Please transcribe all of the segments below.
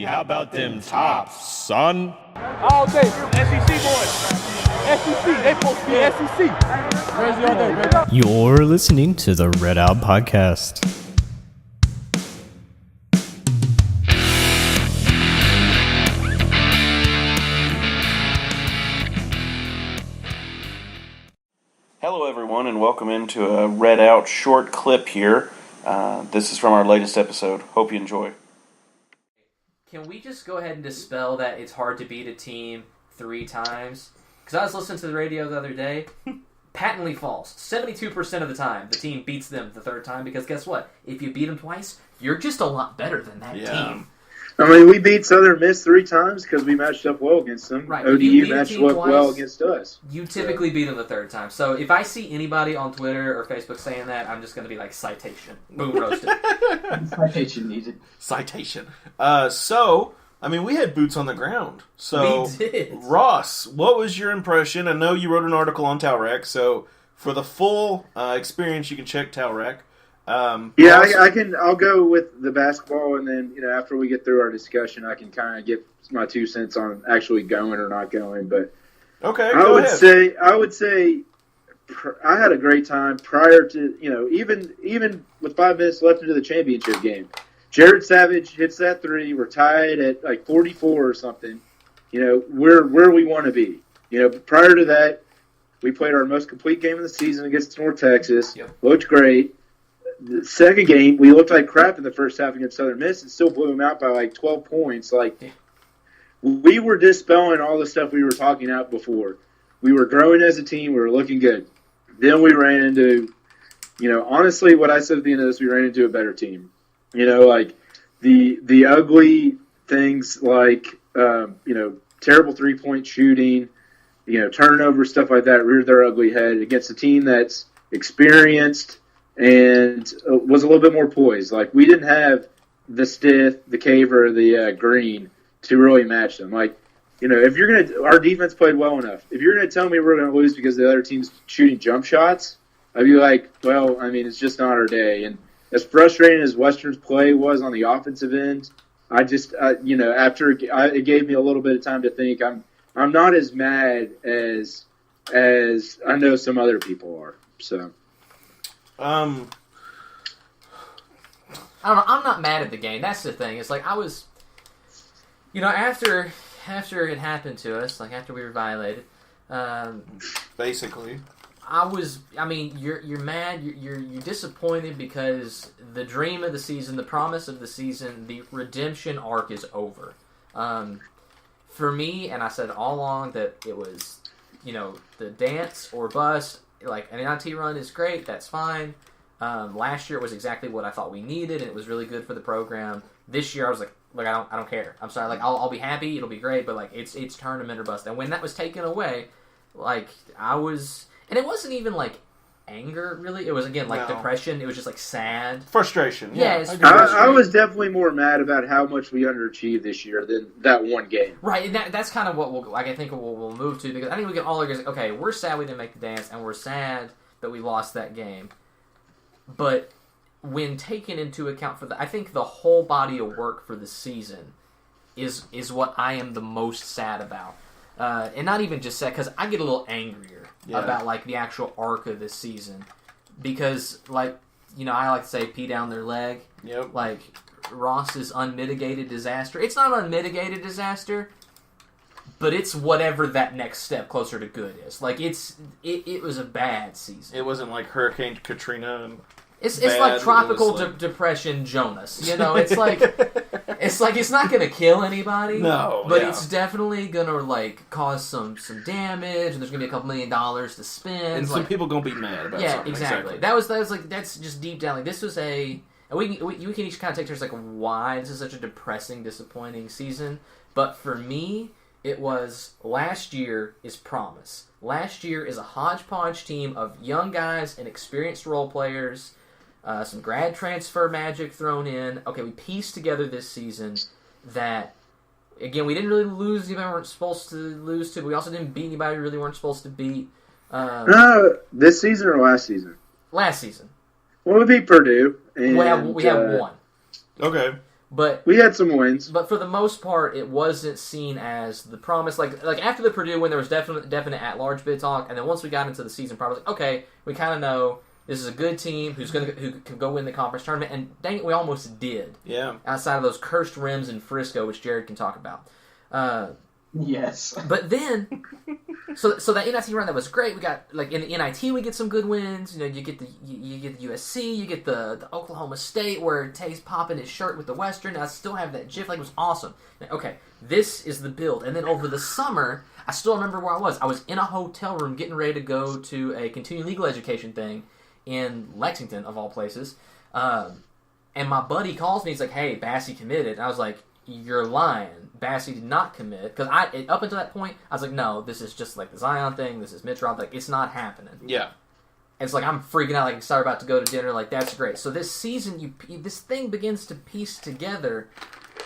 how about them tops, son? All day, SEC boys. SEC, they supposed to be SEC. Where's the other, baby? You're listening to the Red Out Podcast. Hello everyone and welcome into a Red Out short clip here. This is from our latest episode. Hope you enjoy. Can we just go ahead and dispel that it's hard to beat a team 3 times? Because I was listening to the radio the other day. Patently false. 72% of the time, the team beats them the 3rd time. Because guess what? If you beat them twice, you're just a lot better than that team. I mean, we beat Southern Miss 3 times because we matched up well against them. Right. ODU matched up well against us. You typically beat them the 3rd time. So if I see anybody on Twitter or Facebook saying that, I'm just going to be like, citation. Boom, roasted. Citation needed. Citation. We had boots on the ground. So, We did. Ross, what was your impression? I know you wrote an article on Towrac, so for the full experience, you can check Towrac. I'll go with the basketball, and then after we get through our discussion, I can kind of give my 2 cents on actually going or not going. But okay, I would say I had a great time prior to even with 5 minutes left into the championship game. Jared Savage hits that 3. We're tied at like 44 or something. We're where we want to be. Prior to that, we played our most complete game of the season against North Texas. Yep. Looked great. The second game, we looked like crap in the first half against Southern Miss and still blew them out by like 12 points. We were dispelling all the stuff we were talking about before. We were growing as a team. We were looking good. Then we ran into, honestly, what I said at the end of this, we ran into a better team. Like the ugly things like, terrible 3-point shooting, turnover, stuff like that reared their ugly head against a team that's experienced and was a little bit more poised. Like, we didn't have the Stith, the Caver, the Green to really match them. Like, if you're going to – our defense played well enough. If you're going to tell me we're going to lose because the other team's shooting jump shots, I'd be like, well, it's just not our day. And as frustrating as Western's play was on the offensive end, after it gave me a little bit of time to think, I'm not as mad as I know some other people are. So – I don't know. I'm not mad at the game. That's the thing. It's like I was, after it happened to us, like after we were violated, basically, you're mad. You're disappointed because the dream of the season, the promise of the season, the redemption arc is over. For me, and I said all along that it was, the dance or bust. Like, an NIT run is great, that's fine. Last year it was exactly what I thought we needed, and it was really good for the program. This year I was like, I don't care. I'm sorry, like, I'll be happy, it'll be great, but like, it's tournament or bust. And when that was taken away, like, and it wasn't even like anger, really. It was, again, like depression. It was just like sad. Frustration. Yeah, I was definitely more mad about how much we underachieved this year than that one game. Right, and that's kind of what I think we'll move to, because I think we can all agree, okay, we're sad we didn't make the dance, and we're sad that we lost that game. But when taken into account I think the whole body of work for the season is what I am the most sad about. And not even just sad, because I get a little angrier about, like, the actual arc of this season. Because, like, I like to say pee down their leg. Yep. Like, Ross's unmitigated disaster. It's not unmitigated disaster, but it's whatever that next step closer to good is. Like, it was a bad season. It wasn't like Hurricane Katrina and It's like tropical depression Jonas. It's like it's not gonna kill anybody. No, but it's definitely gonna like cause some damage, and there's gonna be a couple $1 million to spend, and some people gonna be mad about something. Yeah, exactly. That was like that's just deep down. Like, this was and we can each kind of take turns like why this is such a depressing, disappointing season. But for me, it was last year is promise. Last year is a hodgepodge team of young guys and experienced role players. Some grad transfer magic thrown in. Okay, we pieced together this season that, again, we didn't really lose anybody we weren't supposed to lose to, but we also didn't beat anybody we really weren't supposed to beat. This season or last season? Last season. Well, we beat Purdue. And, we have one. Okay. But we had some wins. But for the most part, it wasn't seen as the promise. Like after the Purdue win, there was definite at-large bid talk, and then once we got into the season, probably like, okay, we kind of know this is a good team who can go win the conference tournament, and dang it, we almost did. Yeah. Outside of those cursed rims in Frisco, which Jared can talk about. Yes. But then, so that NIT run, that was great. We got, like, in the NIT, we get some good wins. You know, you get the USC, you get the Oklahoma State, where Tay's popping his shirt with the Western. I still have that GIF. Like, it was awesome. Now, okay, this is the build. And then over the summer, I still remember where I was. I was in a hotel room getting ready to go to a continuing legal education thing in Lexington, of all places. And my buddy calls me. He's like, hey, Bassey committed. And I was like, you're lying. Bassey did not commit. Because up until that point, I was like, no, this is just like the Zion thing. This is Mitrov. Like, it's not happening. Yeah. And it's like, I'm freaking out. Like, I'm sorry about to go to dinner. Like, that's great. So this season, this thing begins to piece together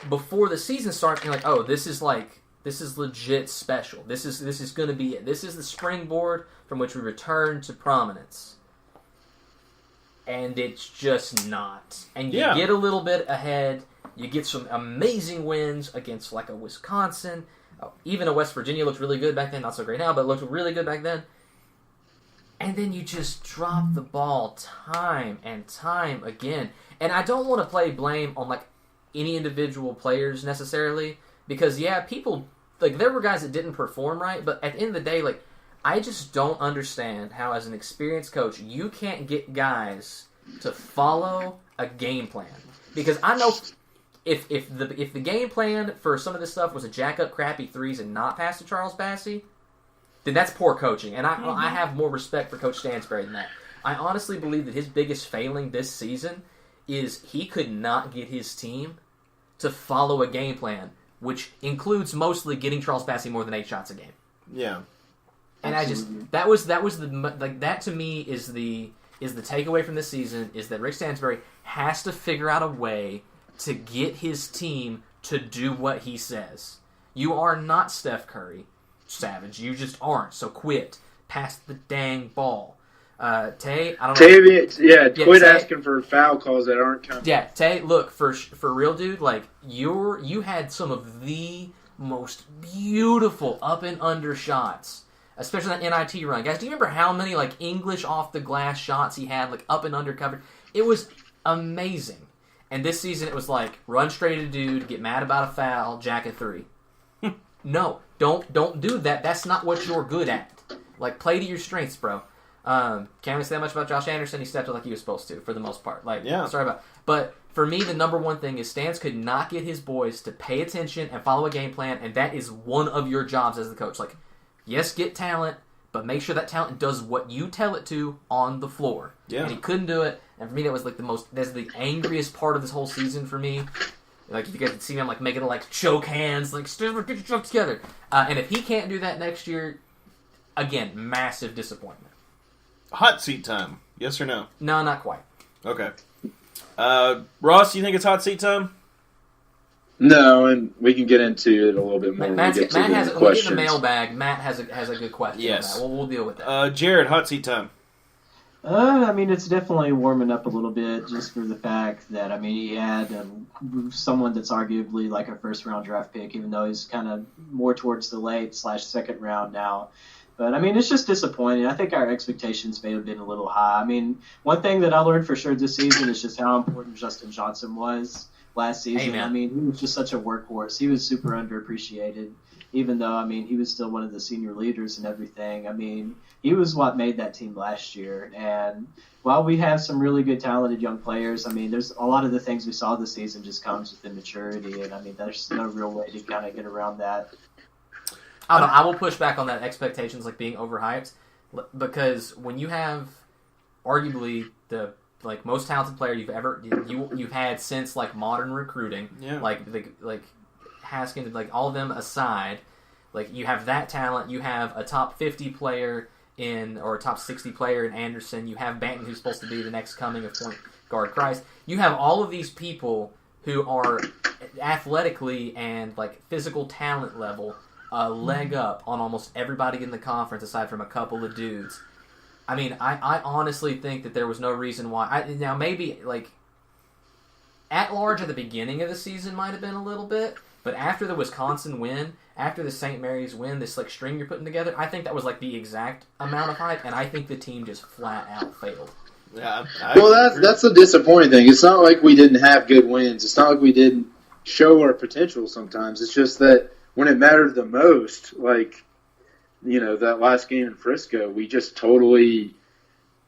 before the season starts. And you're like, oh, this is legit special. This is going to be it. This is the springboard from which we return to prominence. And it's just not. And you get a little bit ahead. You get some amazing wins against, like, a Wisconsin. Even a West Virginia looked really good back then. Not so great now, but looked really good back then. And then you just drop the ball time and time again. And I don't want to play blame on, like, any individual players necessarily. Because, yeah, people... Like, there were guys that didn't perform right. But at the end of the day, like, I just don't understand how, as an experienced coach, you can't get guys to follow a game plan. Because I know... If the game plan for some of this stuff was to jack up crappy threes and not pass to Charles Bassey, then that's poor coaching. And I have more respect for Coach Stansberry than that. I honestly believe that his biggest failing this season is he could not get his team to follow a game plan, which includes mostly getting Charles Bassey more than 8 shots a game. Yeah. And Absolutely. that was the like that to me is the takeaway from this season is that Rick Stansberry has to figure out a way to get his team to do what he says. You are not Steph Curry, Savage. You just aren't. So quit. Pass the dang ball. Tay, I don't know. Quit Tay, asking for foul calls that aren't coming. Yeah, Tay, look, for real, dude, like, you had some of the most beautiful up and under shots, especially that NIT run. Guys, do you remember how many, like, English off the glass shots he had, like, up and under covered? It was amazing. And this season, it was like, run straight at a dude, get mad about a foul, jack a three. No, don't do that. That's not what you're good at. Like, play to your strengths, bro. Can't really say that much about Josh Anderson. He stepped up like he was supposed to, for the most part. Like, sorry about. But for me, the number one thing is Stans could not get his boys to pay attention and follow a game plan, and that is one of your jobs as the coach. Like, yes, get talent, but make sure that talent does what you tell it to on the floor. Yeah. And he couldn't do it. And for me, that was like that's the angriest part of this whole season for me. Like, if you guys could see me, I'm like making like choke hands, like, get your choke together. And if he can't do that next year, again, massive disappointment. Hot seat time. Yes or no? No, not quite. Okay. Ross, you think it's hot seat time? No, and we can get into it a little bit more when we get to the When we get questions. in the mailbag, Matt has a good question. Yes. On that. We'll deal with that. Jared, hot seat time. I mean, it's definitely warming up a little bit just for the fact that, I mean, he had someone that's arguably like a first-round draft pick, even though he's kind of more towards the late/second round now. But, I mean, it's just disappointing. I think our expectations may have been a little high. I mean, one thing that I learned for sure this season is just how important Justin Johnson was last season. Amen. I mean, he was just such a workhorse. He was super underappreciated, even though, I mean, he was still one of the senior leaders and everything. I mean, he was what made that team last year. And while we have some really good talented young players, I mean, there's a lot of the things we saw this season just comes with immaturity. And, I mean, there's no real way to kind of get around that. I don't know. I will push back on that expectations like being overhyped, because when you have arguably the like most talented player you've had since like modern recruiting, like Haskins, like all of them aside, like you have that talent, you have a top 50 player or a top 60 player in Anderson, you have Banton who's supposed to be the next coming of point guard Christ. You have all of these people who are athletically and like physical talent level a leg up on almost everybody in the conference aside from a couple of dudes. I mean, I honestly think that there was no reason why. Now, maybe, like, at large at the beginning of the season might have been a little bit, but after the Wisconsin win, after the St. Mary's win, this like string you're putting together, I think that was like the exact amount of hype, and I think the team just flat out failed. Yeah, Well, that's the disappointing thing. It's not like we didn't have good wins. It's not like we didn't show our potential sometimes. It's just that when it mattered the most, like, that last game in Frisco, we just totally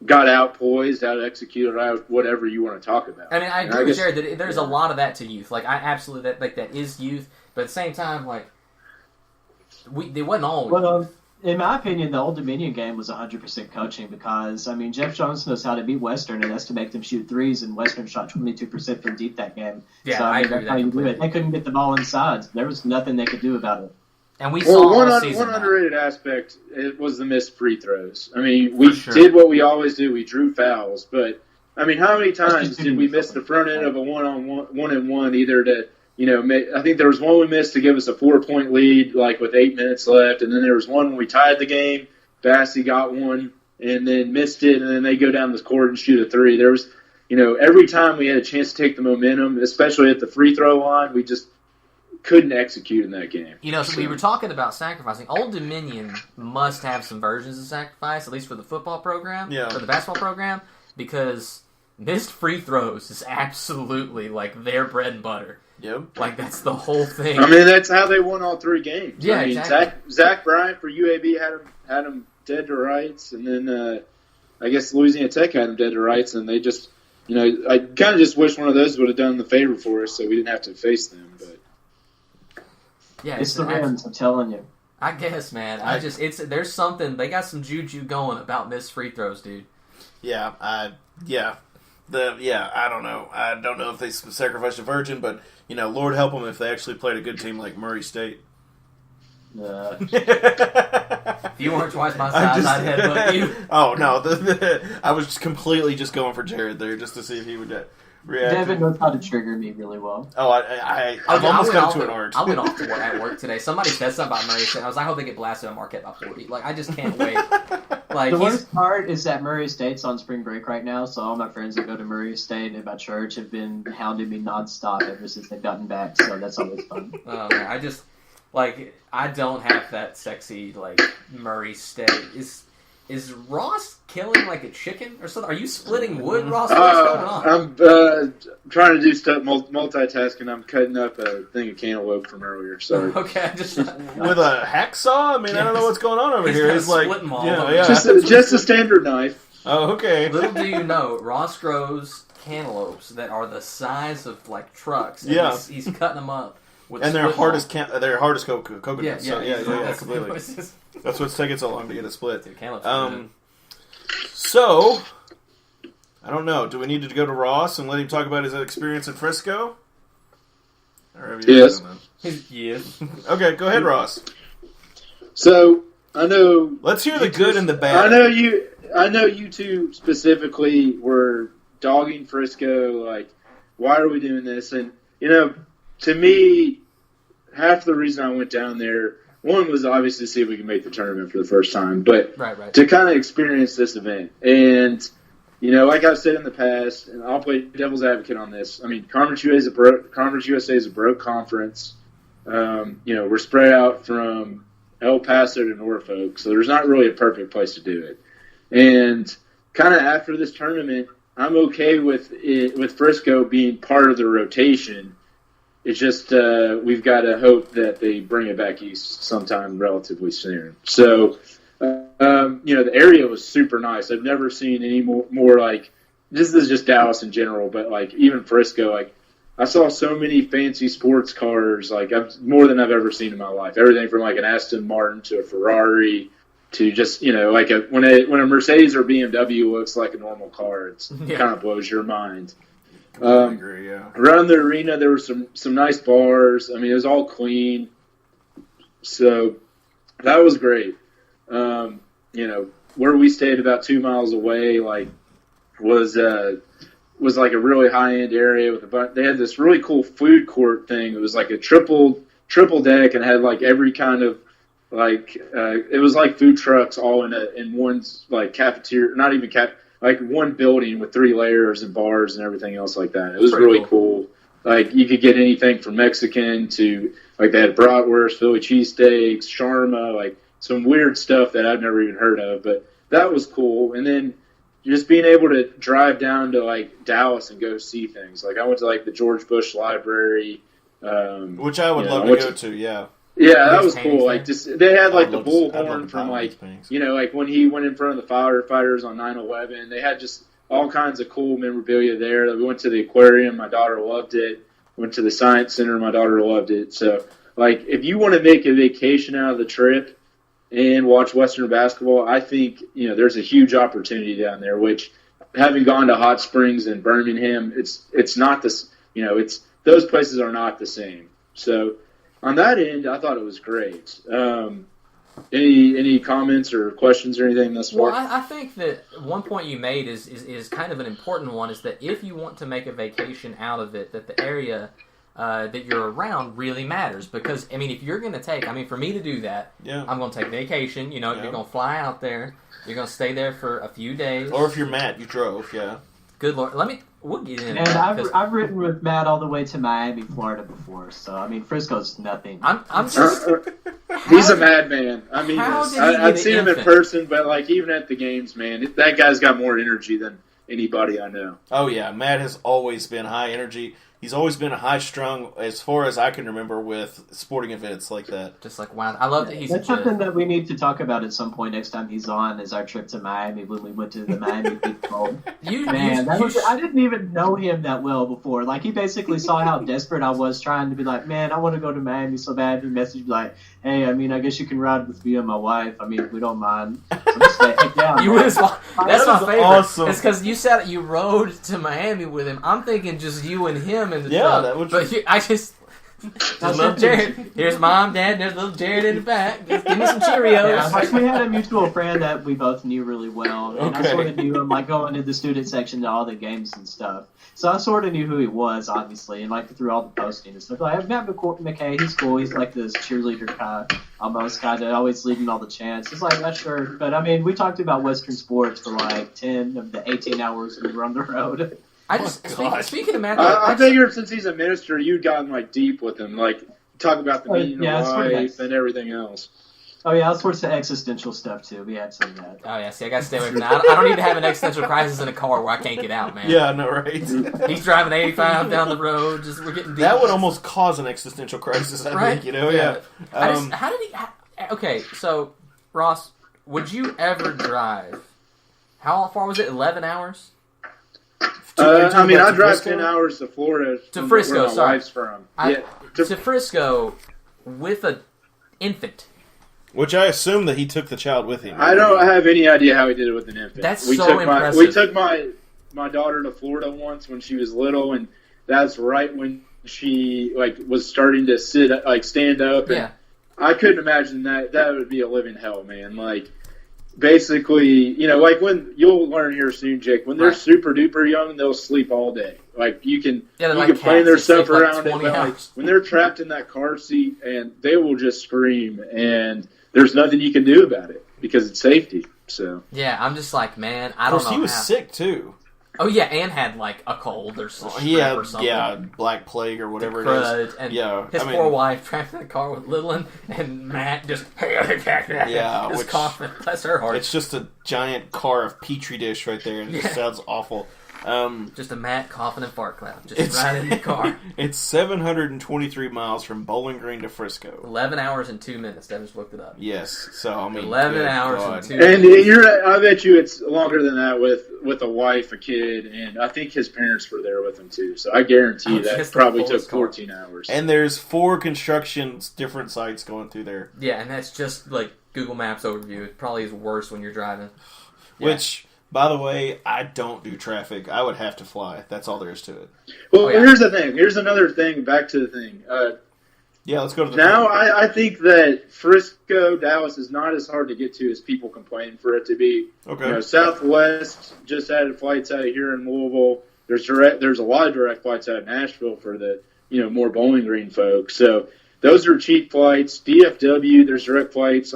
got out-poised, out-executed, out whatever you want to talk about. I mean, I agree with Jared that there's a lot of that to youth. Like, I absolutely, that is youth, but at the same time, like, they wasn't all youth. In my opinion, the Old Dominion game was 100% coaching because, I mean, Jeff Jones knows how to beat Western, and that's to make them shoot threes, and Western shot 22% from deep that game. Yeah, so, I agree that's how you do it. They couldn't get the ball inside. There was nothing they could do about it. And we saw one season underrated aspect it was the missed free throws. I mean, we did what we always do. We drew fouls, but I mean, how many times did we miss the front end of a one-on-one either to I think there was one we missed to give us a 4-point lead, like with 8 minutes left, and then there was one when we tied the game. Bassey got one and then missed it, and then they go down the court and shoot a three. There was, every time we had a chance to take the momentum, especially at the free throw line, we just couldn't execute in that game. So we were talking about sacrificing. Old Dominion must have some versions of sacrifice, at least for the football program, or the basketball program, because missed free throws is absolutely like their bread and butter. Yep. Like, that's the whole thing. I mean, that's how they won all 3 games. Yeah, I mean, exactly. Zach Bryant for UAB had him dead to rights, and then I guess Louisiana Tech had him dead to rights, and they just, I kind of just wish one of those would have done the favor for us so we didn't have to face them. But yeah, it's the Rams, I'm telling you. I guess, man. There's something, they got some juju going about missed free throws, dude. Yeah, I don't know. I don't know if they sacrificed a virgin, but, Lord help them if they actually played a good team like Murray State. If you weren't twice my size, I'd headbutt you. Oh, no. I was just completely just going for Jared there just to see if he would react. Devin knows how to trigger me really well. Oh, I've almost come to an arc. I went off to work at work today. Somebody said something about Murray State. I was like, I hope they get blasted on Marquette by 40. Like, I just can't wait. Like, the worst part is that Murray State's on spring break right now, so all my friends that go to Murray State and my church have been hounding me nonstop ever since they've gotten back, so that's always fun. Oh, man, I don't have that sexy, Murray State. Is Ross killing like a chicken or something? Are you splitting wood, Ross? What's going on? I'm trying to do stuff multitasking. I'm cutting up a thing of cantaloupe from earlier. Sorry. Okay, with a hacksaw. I mean, I don't know what's going on over here. He's like splitting them all. Just a standard knife. Oh, okay. Little do you know, Ross grows cantaloupes that are the size of trucks. And he's cutting them up. And they're hard as coconuts. Yeah, completely. That's what's taking so long to get it split. Dude, so, I don't know. Do we need to go to Ross and let him talk about his experience in Frisco? Yes. Yes. Okay, go ahead, Ross. So, I know... Let's hear the good and the bad. I know you two specifically were dogging Frisco, like, why are we doing this? And, to me, half the reason I went down there, one was obviously to see if we could make the tournament for the first time, but to kind of experience this event. And, like I've said in the past, and I'll play devil's advocate on this, I mean, Conference USA is a broke conference. We're spread out from El Paso to Norfolk, so there's not really a perfect place to do it. And kind of after this tournament, I'm okay with Frisco being part of the rotation. It's just we've got to hope that they bring it back east sometime relatively soon. So, the area was super nice. I've never seen any more like this is just Dallas in general, but even Frisco, I saw so many fancy sports cars, more than I've ever seen in my life. Everything from an Aston Martin to a Ferrari to just when a Mercedes or BMW looks like a normal car, it kind of blows your mind. I agree, yeah. Around the arena, there were some nice bars. I mean, it was all clean. So that was great. Where we stayed about 2 miles away, was a really high-end area with a bunch. They had this really cool food court thing. It was like a triple deck and had every kind of it was like food trucks all in one cafeteria, not even one building with 3 layers and bars and everything else like that. It was really cool. Like, you could get anything from Mexican to, like, they had bratwurst, Philly cheesesteaks, shawarma, like, some weird stuff that I've never even heard of. But that was cool. And then just being able to drive down to, like, Dallas and go see things. Like, I went to, like, the George Bush Library. Which I would love to go to, yeah. Yeah, that was cool. Like, just they had, like, the I'd love bullhorn to from, buy like, these things. you know, like, when he went in front of the firefighters on 9/11. They had just all kinds of cool memorabilia there. We went to the aquarium. My daughter loved it. Went to the science center. My daughter loved it. So, like, if you want to make a vacation out of the trip and watch Western basketball, I think, you know, there's a huge opportunity down there, which, having gone to Hot Springs and Birmingham, it's not this, you know, it's those places are not the same. So on that end, I thought it was great. Any comments or questions or anything thus far? Well, I think that one point you made is kind of an important one, is that if you want to make a vacation out of it, that the area that you're around really matters. Because, I mean, if you're going to take, I mean, for me to do that, I'm going to take vacation, you know, you're going to fly out there, you're going to stay there for a few days. Or if you're Matt, you drove, yeah. Good Lord. We'll get into And that. I've ridden with Matt all the way to Miami, Florida before, so I mean Frisco's nothing. I'm just. He's a madman. I mean, How did he I've get seen him in infant? person, but, like, even at the games, man, that guy's got more energy than anybody I know. Oh, yeah. Matt has always been high energy. He's always been high strung, as far as I can remember, with sporting events like that. Just like, wow. I love that he's That's such something that we need to talk about at some point next time he's on, is our trip to Miami when we went to the Miami Beach Bowl. Man, I didn't even know him that well before. Like, he basically saw how desperate I was trying to be like, man, I want to go to Miami so bad. He messaged me like, hey, I mean, I guess you can ride with me and my wife. I mean, if we don't mind. So just say, heck yeah, You man. was, that's That my is favorite. awesome. It's because you said you rode to Miami with him. I'm thinking just you and him in the Yeah, truck. that would- But I just little Jared. Here's Mom, Dad. There's little Jared in the back. Just give me some Cheerios. Yeah, like we had a mutual friend that we both knew really well, and Okay. I sort of knew him, like, going to the student section to all the games and stuff. So I sort of knew who he was, obviously, and, like, through all the posting and stuff. Like, I've met McKay. He's cool. He's like this cheerleader almost guy that always leading all the chants. It's like, that's sure. But I mean, we talked about Western sports for like 10 of the 18 hours we were on the road. I just speaking of Matt, I figured since he's a minister, you'd gotten, like, deep with him, like, talk about the meaning yeah, of that's pretty life nice. and everything else. Oh yeah, all sorts of existential stuff too. We had some of that. oh yeah, see, I gotta stay away from that. I don't need to have an existential crisis in a car where I can't get out, man. Yeah, no, right? He's driving 85 down the road. Just we're getting deep. That would almost cause an existential crisis, I think, you know? Yeah. How did he? Okay, so Ross, would you ever drive? How far was it? 11 hours I mean, I drive Frisco? 10 hours to Florida. To Frisco, where my sorry. wife's from. to Frisco with an infant. Which I assume that he took the child with him. I don't have any idea how he did it with an infant. That's we so took impressive. We took my daughter to Florida once when she was little, and that's right when she, like, was starting to stand up. And Yeah. I couldn't imagine that. That would be a living hell, man. Like, basically, you know, like, when you'll learn here soon, Jake, when they're Right. super duper young, they'll sleep all day. Like, you can they're you like can plan cats. their They sleep stuff like around it, 20 but, like, hours. when they're trapped in that car seat, and they will just scream, and there's nothing you can do about it because it's safety. So Yeah, I'm just like, man, I Of don't course, know. he was how. sick, too. Oh yeah, and had like a cold or some He had, or something. yeah, Black Plague or whatever it Crud, is. and Yeah, his I mean- poor wife trapped in the car with Littleton, and Matt just Yeah, just which- coughing. Bless her heart. It's just a giant car of Petri dish right there, and it just Yeah. sounds awful. Just a Matt coughing and fart cloud, just It's- right in the car. It's 723 miles from Bowling Green to Frisco. 11 hours and 2 minutes. I just looked it up. Yes, so I mean, 11 good hours God. and 2 and minutes. I bet you it's longer than that with a wife, a kid, and I think his parents were there with him too. So I guarantee that just the probably took fullest car. 14 hours. And there's 4 construction different sites going through there, Yeah, and that's just like Google Maps overview. It probably is worse when you're driving. Yeah. which, by the way, I don't do traffic. I would have to fly. That's all there is to it. Well, Oh, yeah. here's the thing. Here's another thing. Back to the thing. Yeah, let's go to the Now, I think that Frisco, Dallas is not as hard to get to as people complain for it to be. Okay. You know, Southwest just added flights out of here in Louisville. There's a lot of direct flights out of Nashville for the, you know, more Bowling Green folks. So those are cheap flights. DFW, there's direct flights,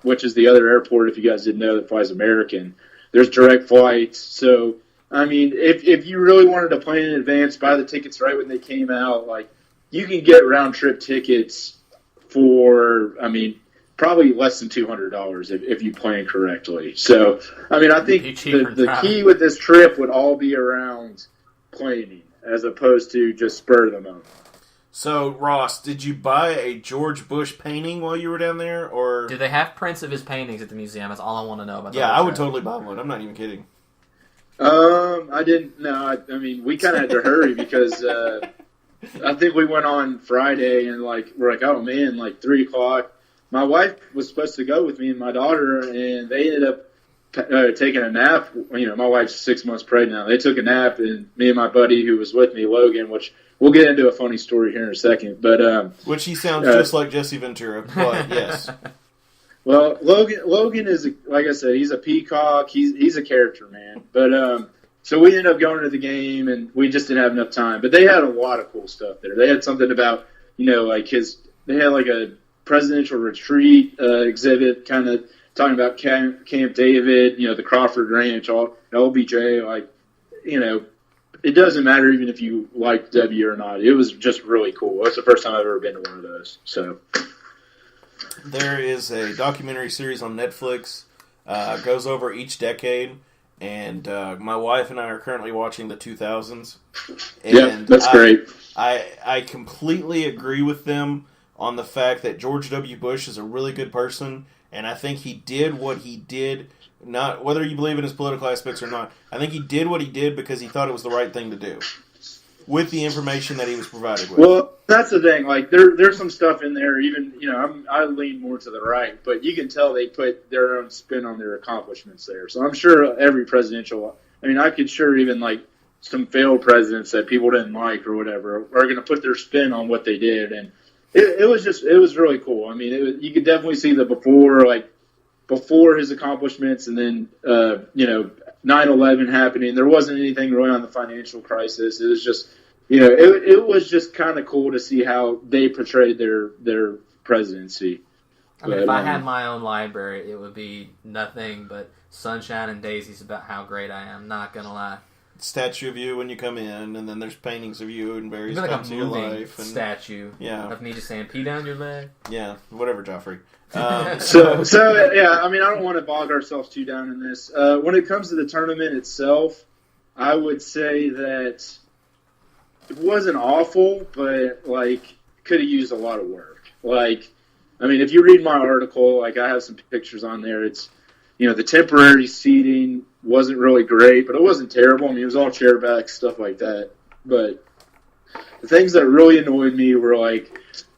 which is the other airport, if you guys didn't know, that flies American. There's direct flights. So I mean, if you really wanted to plan in advance, buy the tickets right when they came out, like, you can get round trip tickets for, I mean, probably less than $200 if you plan correctly. So, I mean, I think the key with this trip would all be around planning as opposed to just spur of the moment. So, Ross, did you buy a George Bush painting while you were down there, or do they have prints of his paintings at the museum? That's all I want to know about. Yeah, I would totally buy one. I'm not even kidding. I didn't. No, I mean, we kind of had to hurry because I think we went on Friday and we're like, oh man, 3:00. My wife was supposed to go with me and my daughter, and they ended up taking a nap. You know, my wife's 6 months pregnant now. They took a nap, and me and my buddy who was with me, Logan, which we'll get into a funny story here in a second. But which he sounds just like Jesse Ventura, but yes. Well, Logan is, like I said, he's a peacock. He's a character, man. But so we ended up going to the game, and we just didn't have enough time. But they had a lot of cool stuff there. They had something about, they had like a presidential retreat exhibit, kind of talking about Camp David, the Crawford Ranch, all LBJ. It doesn't matter even if you like W or not. It was just really cool. It's the first time I've ever been to one of those. So. There is a documentary series on Netflix. Goes over each decade, and my wife and I are currently watching the 2000s. And yeah, that's great. I completely agree with them on the fact that George W. Bush is a really good person, and I think he did what he did, not whether you believe in his political aspects or not. I think he did what he did because he thought it was the right thing to do with the information that he was provided with. Well, that's the thing. There's some stuff in there. Even I lean more to the right, but you can tell they put their own spin on their accomplishments there. So I'm sure every presidential. I mean, I could sure even some failed presidents that people didn't like or whatever are going to put their spin on what they did, and it was really cool. I mean, you could definitely see the before his accomplishments, and then 9/11 happening. There wasn't anything really on the financial crisis. It was just, it was just kind of cool to see how they portrayed their presidency. I mean, if I had my own library, it would be nothing but sunshine and daisies about how great I am. Not gonna lie. Statue of you when you come in, and then there's paintings of you in various times of your life. And, statue, of me just saying, "Pee down your leg." Yeah, whatever, Joffrey. So yeah, I mean, I don't want to bog ourselves too down in this. When it comes to the tournament itself, I would say that it wasn't awful, but could have used a lot of work. I mean, if you read my article, I have some pictures on there. It's the temporary seating wasn't really great, but it wasn't terrible. I mean, it was all chairbacks, stuff like that. But the things that really annoyed me were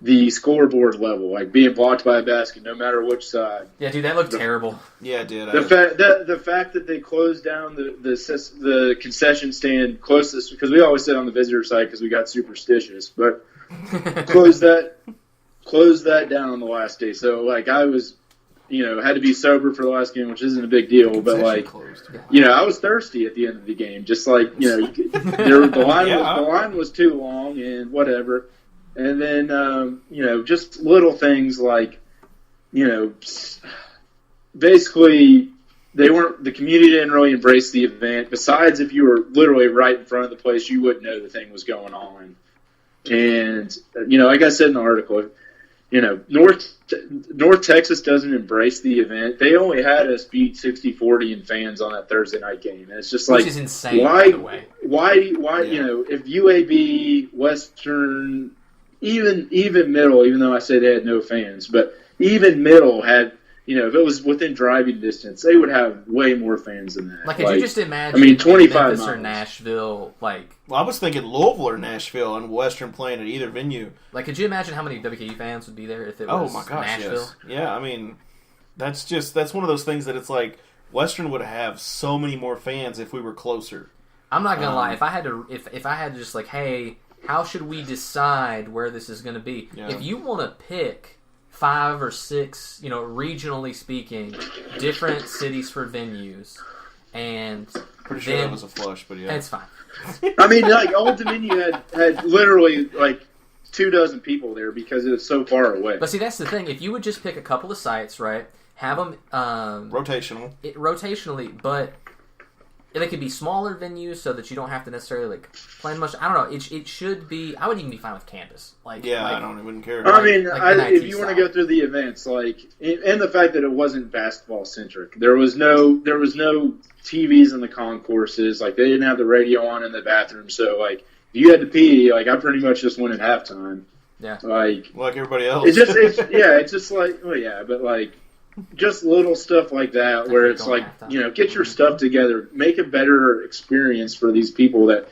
the scoreboard level, being blocked by a basket, no matter which side. Yeah, dude, that looked terrible. Yeah, it did. The fact that they closed down the concession stand closest, because we always sit on the visitor side because we got superstitious, but closed that down on the last day. So I was, had to be sober for the last game, which isn't a big deal, but I was thirsty at the end of the game. Just the line was too long and whatever. And then, just little things basically the community didn't really embrace the event. Besides, if you were literally right in front of the place, you wouldn't know the thing was going on. And, like I said in the article, North Texas doesn't embrace the event. They only had us beat 60-40 in fans on that Thursday night game. And it's just which is insane, by the way. Why, if UAB, Western, even Middle, even though I say they had no fans, but even Middle had, if it was within driving distance, they would have way more fans than that. Could you just imagine 25 Memphis miles. or Nashville, Well, I was thinking Louisville or Nashville and Western playing at either venue. Could you imagine how many WKU fans would be there if it was Nashville? Yes. Yeah, I mean, that's one of those things that it's Western would have so many more fans if we were closer. I'm not gonna lie. If I had to just hey, how should we decide where this is gonna be? Yeah. If you want to pick 5 or 6, regionally speaking, different cities for venues, and pretty sure that was a flush, but yeah, it's fine. I mean, Old Dominion had literally 24 people there because it was so far away. But see, that's the thing. If you would just pick a couple of sites, right, have them rotationally, but they could be smaller venues so that you don't have to necessarily like plan much. I don't know. It should be. I would even be fine with campus. I don't even care. I mean, like if you want to go through the events, like, and the fact that it wasn't basketball centric, there was no TVs in the concourses. Like, they didn't have the radio on in the bathroom, so like, if you had to pee, like, I pretty much just went at halftime. Yeah, like everybody else. It's just like, well, yeah, but like, just little stuff like that where it's like, get your stuff together, make a better experience for these people that,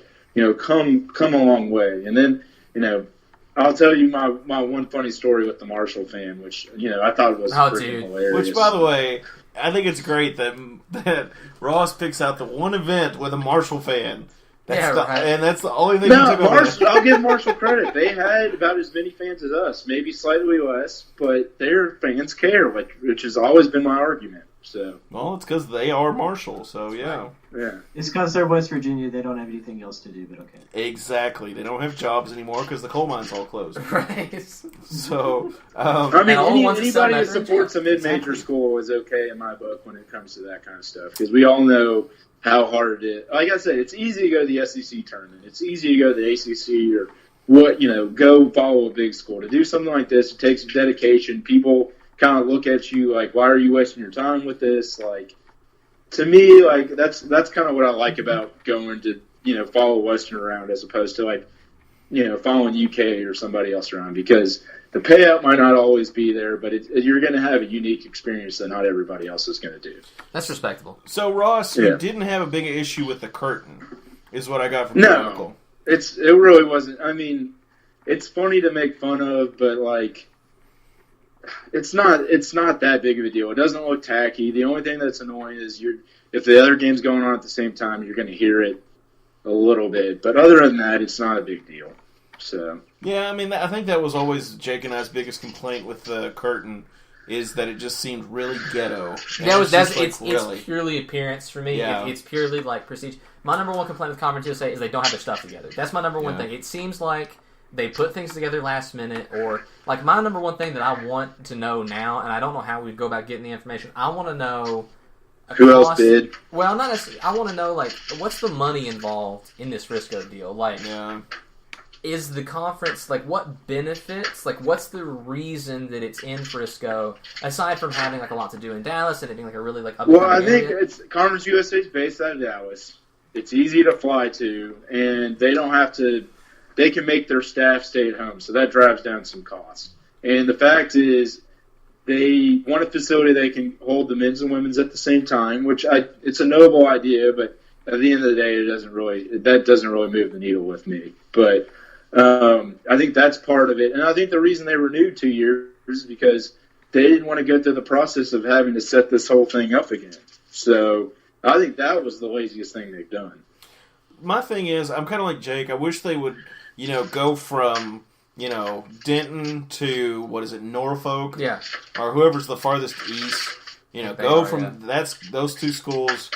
come a long way. And then, I'll tell you my one funny story with the Marshall fan, which, I thought was freaking hilarious. Which, by the way, I think it's great that Ross picks out the one event with a Marshall fan. And that's the only thing. I'll give Marshall credit. They had about as many fans as us, maybe slightly less, but their fans care, which has always been my argument. So, well, it's because they are Marshall. So yeah. It's because they're West Virginia. They don't have anything else to do. But okay. Exactly. They don't have jobs anymore because the coal mines all closed. Right. So, anybody that supports a mid-major school is okay in my book when it comes to that kind of stuff, because we all know how hard it is. Like I said, it's easy to go to the SEC tournament. It's easy to go to the ACC or go follow a big school. To do something like this, it takes dedication. People kind of look at you like, why are you wasting your time with this? Like, to me, like, that's kind of what I like about going to, follow Western around as opposed to like, following UK or somebody else around, because the payout might not always be there, but you're going to have a unique experience that not everybody else is going to do. That's respectable. So, Ross, you didn't have a big issue with the curtain, is what I got from the article. It really wasn't. I mean, it's funny to make fun of, but like, it's not that big of a deal. It doesn't look tacky. The only thing that's annoying is if the other game's going on at the same time, you're going to hear it a little bit. But other than that, it's not a big deal. So. Yeah, I mean, I think that was always Jake and I's biggest complaint with the curtain, is that it just seemed really ghetto. It's purely appearance for me. Yeah. It's purely like prestige. My number one complaint with Conference USA is they don't have their stuff together. That's my number one thing. It seems like they put things together last minute, or like my number one thing that I want to know now, and I don't know how we'd go about getting the information. I want to know who else bid. Well, not necessarily. I want to know like what's the money involved in this Frisco deal. Like, is the conference, like, what benefits, like, what's the reason that it's in Frisco, aside from having, like, a lot to do in Dallas and it being, like, a really, like, Well, I think it's Conference USA is based out of Dallas. It's easy to fly to, and they don't have to, they can make their staff stay at home, so that drives down some costs. And the fact is, they want a facility they can hold the men's and women's at the same time, which it's a noble idea, but at the end of the day, that doesn't really move the needle with me. But I think that's part of it. And I think the reason they renewed 2 years is because they didn't want to go through the process of having to set this whole thing up again. So I think that was the laziest thing they've done. My thing is, I'm kind of like Jake. I wish they would, go from, Denton to, Norfolk? Yeah. Or whoever's the farthest east. Go from those two schools,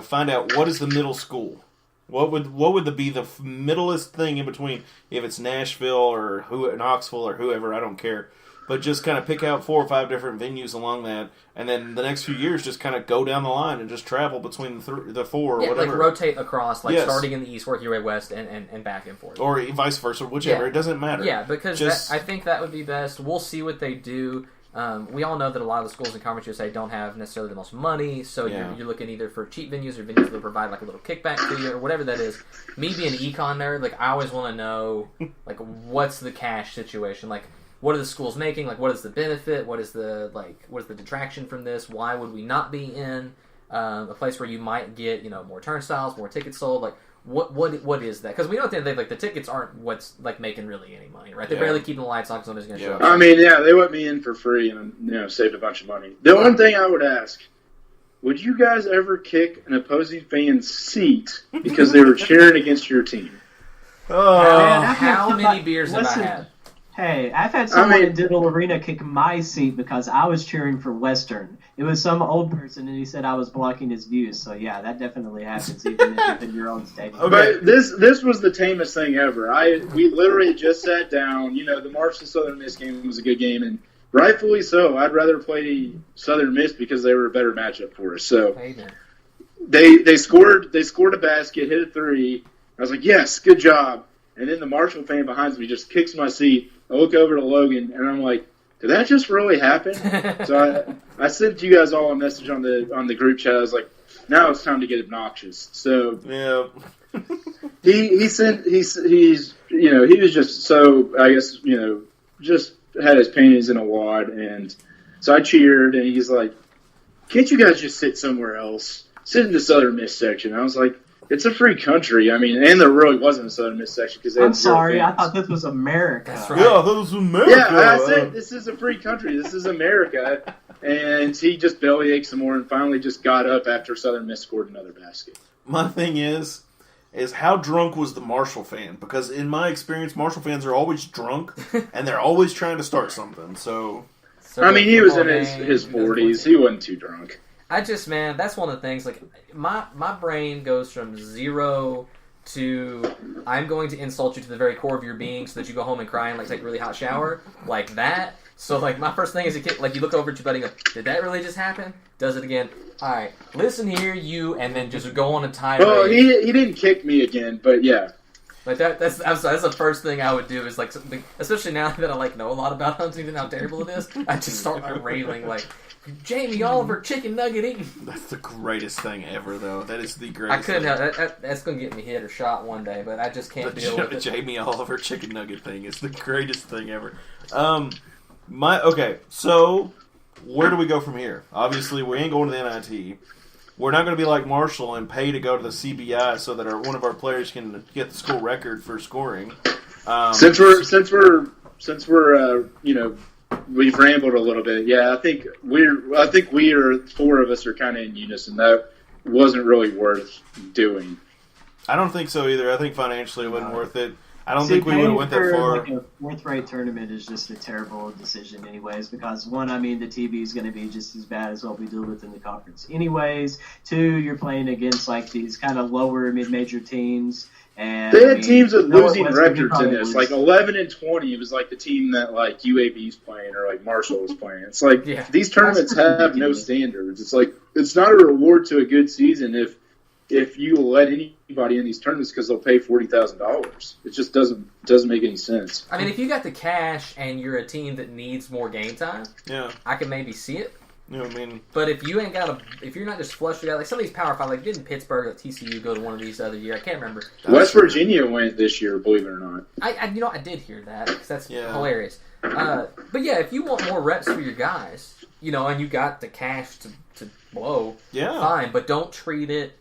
find out what is the middle school. What would be the middlest thing in between? If it's Nashville or Knoxville or whoever, I don't care. But just kind of pick out 4 or 5 different venues along that, and then the next few years just kind of go down the line and just travel between the 4 or whatever. Like rotate across, starting in the east, work your way west, and back and forth. Or vice versa, whichever. It doesn't matter. Yeah, because I think that would be best. We'll see what they do. We all know that a lot of the schools in Conference USA don't have necessarily the most money, so you're looking either for cheap venues or venues that provide like a little kickback to you or whatever that is. Me being an econ nerd, like I always want to know like what's the cash situation, like what are the schools making, like what is the benefit, what is the detraction from this? Why would we not be in a place where you might get more turnstiles, more tickets sold, like. What is that? Because we know at the end of the day, like the tickets aren't what's like making really any money, right? They're barely keeping the lights on because nobody's going to show up. I mean, they let me in for free and saved a bunch of money. The one thing I would ask: would you guys ever kick an opposing fan's seat because they were cheering against your team? How many beers have I had? Hey, I've had someone in Diddle Arena kick my seat because I was cheering for Western. It was some old person, and he said I was blocking his views. So, yeah, that definitely happens, even if it's in your own stadium. Okay, this was the tamest thing ever. We literally just sat down. The March to Southern Miss game was a good game, and rightfully so. I'd rather play Southern Miss because they were a better matchup for us. So they scored a basket, hit a three. I was like, yes, good job. And then the Marshall fan behind me just kicks my seat. I look over to Logan, and I'm like, did that just really happen? So I sent you guys all a message on the group chat. I was like, now it's time to get obnoxious. So Yeah. he was just so, I guess, just had his panties in a wad. And so I cheered, and he's like, can't you guys just sit somewhere else? Sit in the Southern Miss section. I was like, it's a free country. I mean, and there really wasn't a Southern Miss section because I'm sorry, I thought this was America. That's right. Yeah, that was America. Yeah, I said this is a free country. This is America. And he just bellyached some more and finally just got up after Southern Miss scored another basket. My thing is how drunk was the Marshall fan? Because in my experience, Marshall fans are always drunk and they're always trying to start something. So I mean, he was in his 40s. He wasn't too drunk. That's one of the things, like, my brain goes from 0 to I'm going to insult you to the very core of your being so that you go home and cry and, like, take a really hot shower, like that. So, like, my first thing is, like, you look over at your buddy and go, did that really just happen? Does it again. All right, listen here, you, and then just go on a tirade. Well, he didn't kick me again, but yeah. Like that's the first thing I would do is, like, something, especially now that I, like, know a lot about hunting and how terrible it is, I just start, like, railing, like, Jamie Oliver chicken nugget eating. that's the greatest thing ever, though. That is the greatest. I couldn't have that's going to get me hit or shot one day, but I just can't deal with it. Jamie Oliver chicken nugget thing is the greatest thing ever. Okay, so where do we go from here? Obviously, we ain't going to the NIT. We're not going to be like Marshall and pay to go to the CBI so that one of our players can get the school record for scoring. Since we're we've rambled a little bit. Yeah, I think we are 4 of us are kind of in unison. That wasn't really worth doing. I don't think so either. I think financially it wasn't worth it. I don't think we would have went that far. Like a fourth-rate tournament is just a terrible decision anyways because, one, I mean, the TV is going to be just as bad as what we deal with in the conference anyways. 2, you're playing against, like, these kind of lower mid-major teams. And they had teams with losing records in this, like 11-20. It was like the team that, like, UAB's playing or, like, Marshall was playing. It's like these tournaments have no standards. It's like it's not a reward to a good season if you let anybody in these tournaments because they'll pay $40,000. It just doesn't make any sense. I mean, if you got the cash and you're a team that needs more game time, I can maybe see it. You know what I mean? But if you ain't got if you're not just flush with like some of these Power 5, like didn't Pittsburgh or TCU go to one of these other year? I can't remember. West Virginia went this year, believe it or not. I did hear that because that's hilarious. But yeah, if you want more reps for your guys, and you got the cash to blow, fine. But don't treat it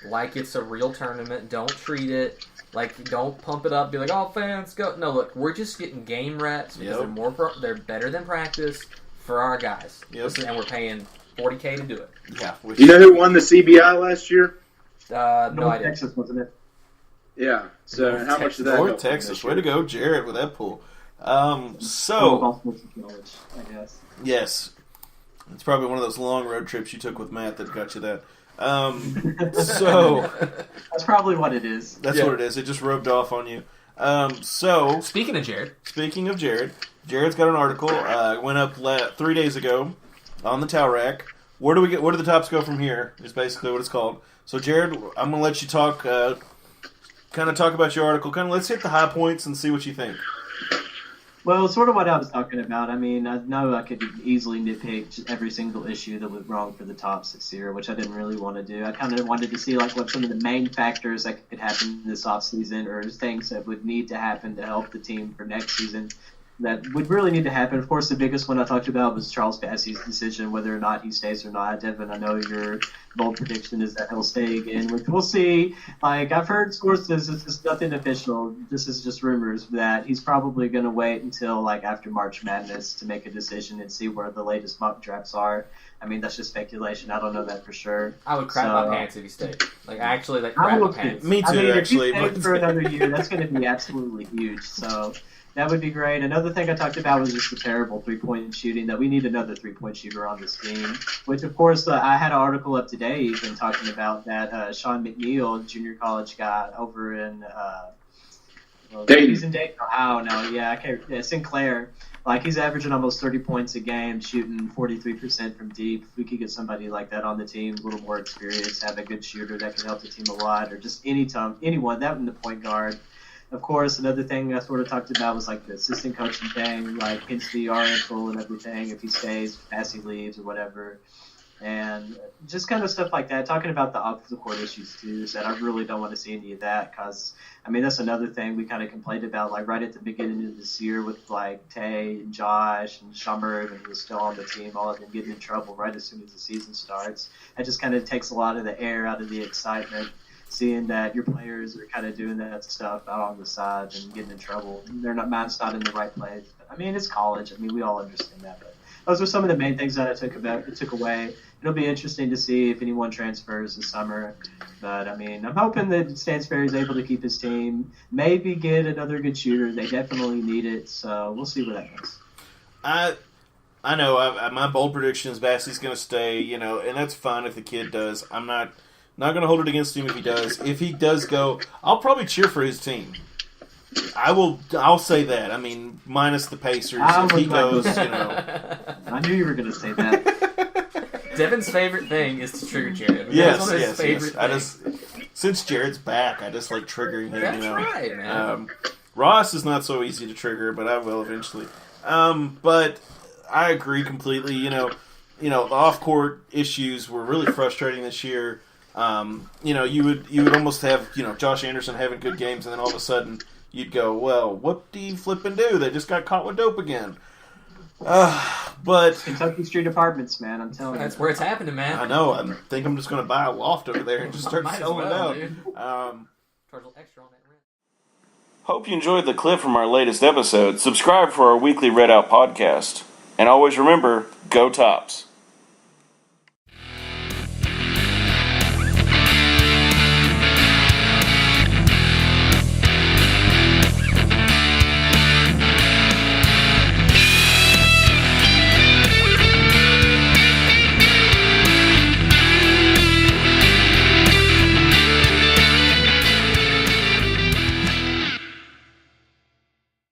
like it's a real tournament. Don't treat it like, don't pump it up. Be like, oh, fans, go. No, look, we're just getting game reps because they're better than practice for our guys. Listen, and we're paying $40K to do it. Yeah. You know who won the CBI last year? No idea. Texas, wasn't it? Yeah. So North how much did that North help Texas. this Way year? to go, Jared, with that pool. Knowledge, I guess. Yes. It's probably one of those long road trips you took with Matt that got you that. So that's probably what it is. That's what it is. It just rubbed off on you. Speaking of Jared, Jared's got an article. Went up 3 days ago on the Towel Rack. Where do the tops go from here? Is basically what it's called. So Jared, I'm gonna let you talk. Kind of talk about your article. Let's hit the high points and see what you think. Well, sort of what I was talking about. I mean, I know I could easily nitpick every single issue that was wrong for the tops this year, which I didn't really want to do. I kind of wanted to see like what some of the main factors that could happen this offseason or things that would need to happen to help the team for next season that would really need to happen. Of course, the biggest one I talked about was Charles Bassey's decision, whether or not he stays or not. Devin, I know your bold prediction is that he'll stay again, which we'll see. Like, I've heard sources, this is nothing official, this is just rumors, that he's probably going to wait until, like, after March Madness to make a decision and see where the latest mock drafts are. I mean, that's just speculation. I don't know that for sure. I would crap my pants if he stayed. Like, actually, like, crap my pants. Me too, I mean, actually. If he stays for another year, that's going to be absolutely huge. So that would be great. Another thing I talked about was just the terrible three-point shooting, that we need another three-point shooter on this team, which, of course, I had an article up today even talking about that Sean McNeil, junior college guy over in He's in Dayton, Ohio now. Yeah, Sinclair. Like, he's averaging almost 30 points a game, shooting 43% from deep. If we could get somebody like that on the team, a little more experience, have a good shooter that could help the team a lot, or just anyone, that in the point guard. Of course, another thing I sort of talked about was like the assistant coaching thing, like Hensley, Oriental, and everything, if he stays, as he leaves, or whatever. And just kind of stuff like that. Talking about the off-the-court issues, too, said I really don't want to see any of that because, I mean, that's another thing we kind of complained about, like, right at the beginning of this year with, like, Tay and Josh and Shumpert, and was still on the team, all of them getting in trouble right as soon as the season starts. It just kind of takes a lot of the air out of the excitement, seeing that your players are kind of doing that stuff out on the side and getting in trouble. Mind's not in the right place. But, I mean, it's college. I mean, we all understand that. But those are some of the main things that I took away. It'll be interesting to see if anyone transfers this summer. But, I mean, I'm hoping that Stansberry is able to keep his team, maybe get another good shooter. They definitely need it, so we'll see where that goes. I know. My bold prediction is Bassey's going to stay, and that's fine if the kid does. I'm not going to hold it against him if he does. If he does go, I'll probably cheer for his team. I'll say that. I mean, minus the Pacers. If he goes, I knew you were going to say that. Devin's favorite thing is to trigger Jared. Yes. Since Jared's back, I just like triggering him. That's right, man. Ross is not so easy to trigger, but I will eventually. But I agree completely. The off-court issues were really frustrating this year. You would almost have Josh Anderson having good games, and then all of a sudden you'd go, well, what do you flip and do? They just got caught with dope again. But Kentucky Street Apartments, man, I'm telling you. That's where it's happening, man. I know. I think I'm just going to buy a loft over there and just start selling it out. Charge a little extra on that rent. Hope you enjoyed the clip from our latest episode. Subscribe for our weekly Red Out podcast. And always remember, go Tops.